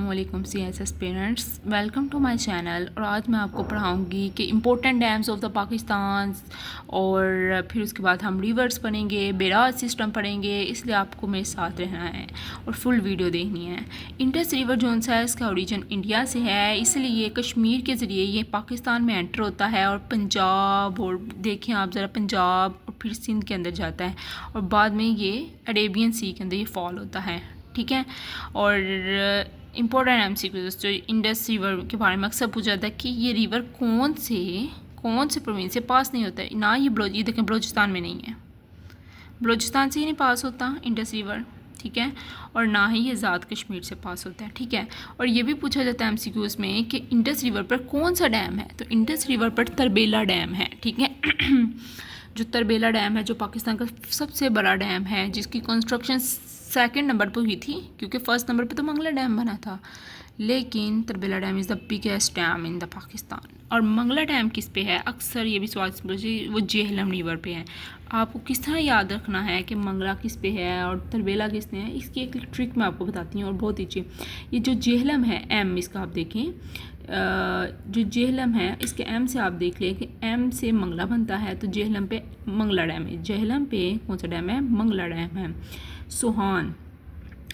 अस्सलामुअलैकुम CSS parents, welcome to my channel. और आज मैं आपको पढ़ाऊंगी कि important dams of the Pakistan, और फिर उसके बाद हम रिवर्स पढ़ेंगे, बैराज सिस्टम पढ़ेंगे। इसलिए आपको मेरे साथ रहना है और फुल वीडियो देखनी है। इंडस रिवर जो है इसका ओरिजिन इंडिया से है, इसलिए कश्मीर के ज़रिए ये पाकिस्तान में एंटर होता है और पंजाब, और देखें आप ज़रा, पंजाब और फिर सिंध के अंदर जाता है और बाद में ये अरेबियन सी के अंदर ये फॉल होता है। ठीक है। और इम्पोर्टेंट MCQs जो इंडस रिवर के बारे में अक्सर पूछा जाता है कि ये रिवर कौन से प्रोविंस से पास नहीं होता है। ना ये देखें बलूचिस्तान में नहीं है, बलूचिस्तान से ही नहीं पास होता इंडस रिवर। ठीक है। और ना ही ये ज़ात कश्मीर से पास होता है। ठीक है। और ये भी पूछा जाता है MCQs में कि इंडस रिवर पर कौन सा डैम है, तो इंडस रिवर पर तरबेला डैम है। ठीक है। जो तरबेला डैम है जो पाकिस्तान का सबसे बड़ा डैम है, जिसकी कंस्ट्रक्शन सेकंड नंबर पर हुई थी, क्योंकि फर्स्ट नंबर पे तो मंगला डैम बना था, लेकिन Tarbela dam is the biggest dam in the Pakistan. और मंगला डैम किस पे है, अक्सर ये भी सवाल पूछे, वो जेहलम रिवर पे है। आपको किस तरह याद रखना है कि मंगला किस पे है और तरबेला किस पे है, इसकी एक ट्रिक मैं आपको बताती हूँ और बहुत अच्छी। ये जो जेहलम है एम, इसका आप देखें, जो जेहलम है इसके एम से आप देख लें कि एम से मंगला बनता है, तो जेहलम पे मंगला डैम है। जेहलम पे कौन सा डैम है, मंगला डैम है।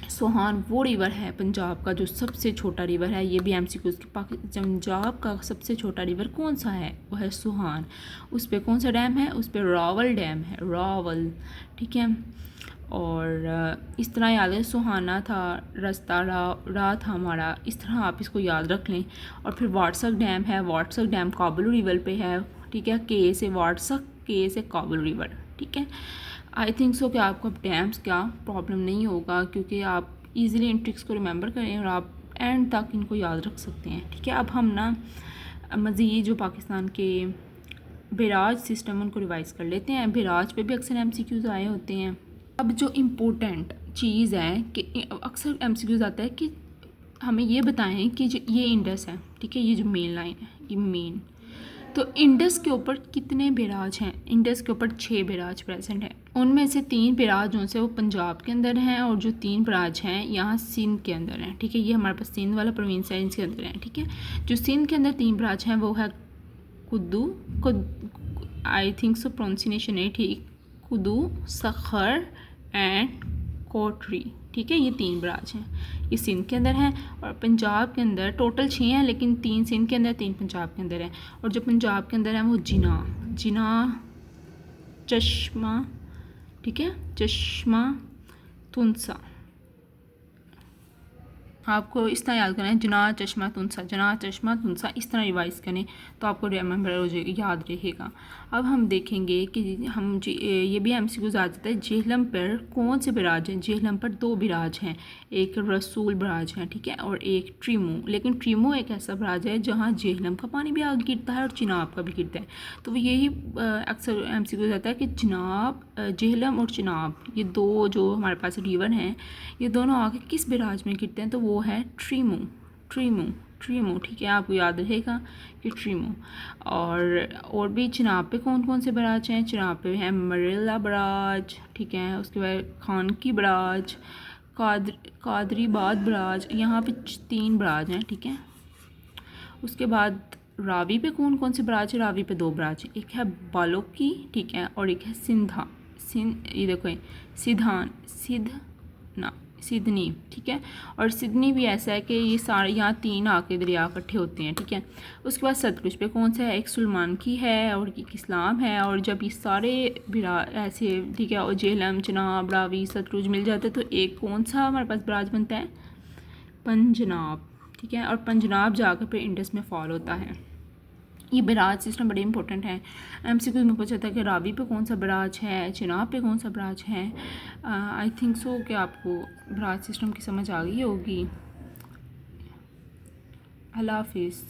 सोहान वो रिवर है पंजाब का जो सबसे छोटा रिवर है। ये भी MCQ की, पंजाब का सबसे छोटा रिवर कौन सा है, वो है सोहान। उस पर कौन सा डैम है, उस पर रावल डैम है, रावल। ठीक है। और इस तरह याद है, सुहाना था रास्ता, राह था हमारा, इस तरह आप इसको याद रख लें। और फिर वाटसक डैम है, वाटसक डैम काबुल रिवर पे है। ठीक है। के से वाटसक, के से काबुल रिवर। ठीक है। आई थिंक सो कि आपको अब डैम्स का प्रॉब्लम नहीं होगा, क्योंकि आप इजीली इन ट्रिक्स को रिमेंबर करें और आप एंड तक इनको याद रख सकते हैं। ठीक है। अब हम ना मज़ीद जो पाकिस्तान के बैराज सिस्टम उनको रिवाइज़ कर लेते हैं। बैराज पे भी अक्सर MCQs आए होते हैं। अब जो इम्पोर्टेंट चीज़ है कि अक्सर MCQs आता है कि हमें ये बताएं कि जो ये इंडस है, ठीक है, ये जो मेन लाइन है, ये मेन, तो इंडस के ऊपर कितने बैराज हैं। इंडस के ऊपर 6 बैराज प्रेजेंट हैं। उनमें से 3 बैराज जो से वो पंजाब के अंदर हैं, और जो 3 बैराज हैं यहाँ सिंध के अंदर हैं। ठीक है। ये हमारे पास सिंध वाला प्रोविंस है, इसके अंदर हैं। ठीक है। जो सिंध के अंदर 3 बैराज हैं वो है आई थिंक सो प्रोनाउंसिएशन नहीं ठीक, कुदू, सखर एंड कोटरी। ठीक है। ये 3 बैराज हैं, ये सिंध के अंदर हैं। और पंजाब के अंदर टोटल 6 हैं, लेकिन 3 सिंध के अंदर, 3 पंजाब के अंदर हैं। और जो पंजाब के अंदर है वो जिना, चश्मा, ठीक है, चश्मा, तुनसा। आपको इस तरह याद करना है, जना, चश्मा, तुनसा, इस तरह रिवाइज करें तो आपको रिमेंबर हो जाएगा, याद रहेगा। अब हम देखेंगे कि ये भी MCQs आ जाता है, जेहलम पर कौन से बैराज हैं। जेहलम पर 2 बैराज हैं, एक रसूल बैराज है, ठीक है, और एक ट्रीमो। लेकिन ट्रीमो एक ऐसा बैराज है जहाँ जेहलम का पानी भी आगे गिरता है और चिनाब का भी गिरता है। तो यही अक्सर MCQs आता है कि जेहलम और चिनाब, ये 2 जो हमारे पास रिवर हैं, ये दोनों आगे किस बैराज में गिरते हैं, तो वो है ट्रीमो। ठीक है। आपको याद रहेगा कि ट्रीमो। और भी चिनाब पे कौन कौन से बैराज हैं, चिनाब पे है मरेला बैराज, ठीक है, उसके बाद खानकी बैराज, कादरीबाद बैराज, यहाँ पे 3 बैराज हैं। ठीक है। उसके बाद रावी पे कौन कौन से बैराज है, रावी पे 2 बैराज है, एक है बालोकी, ठीक है, और एक है ये देखो सिडनी। ठीक है। और सिडनी भी ऐसा है कि ये सारे यहाँ 3 आके दरिया इकट्ठे होते हैं। ठीक है। उसके बाद सतलुज पे कौन सा है, एक सुलमान की है और एक इस्लाम है। और जब ये सारे ऐसे, ठीक है, और जेहलम, चिनाब, रावी, सतलुज मिल जाते हैं तो एक कौन सा हमारे पास बैराज बनता है, पंजनाब। ठीक है। और पंजनाब जाकर फिर इंडस में फॉल होता है। ये बैराज सिस्टम बड़े इंपॉर्टेंट है। MCQ में पूछा था कि रावी पे कौन सा बैराज है, चिनाब पे कौन सा बैराज है। आई थिंक सो कि आपको बैराज सिस्टम की समझ आ गई होगी। अल्लाह हाफिज़।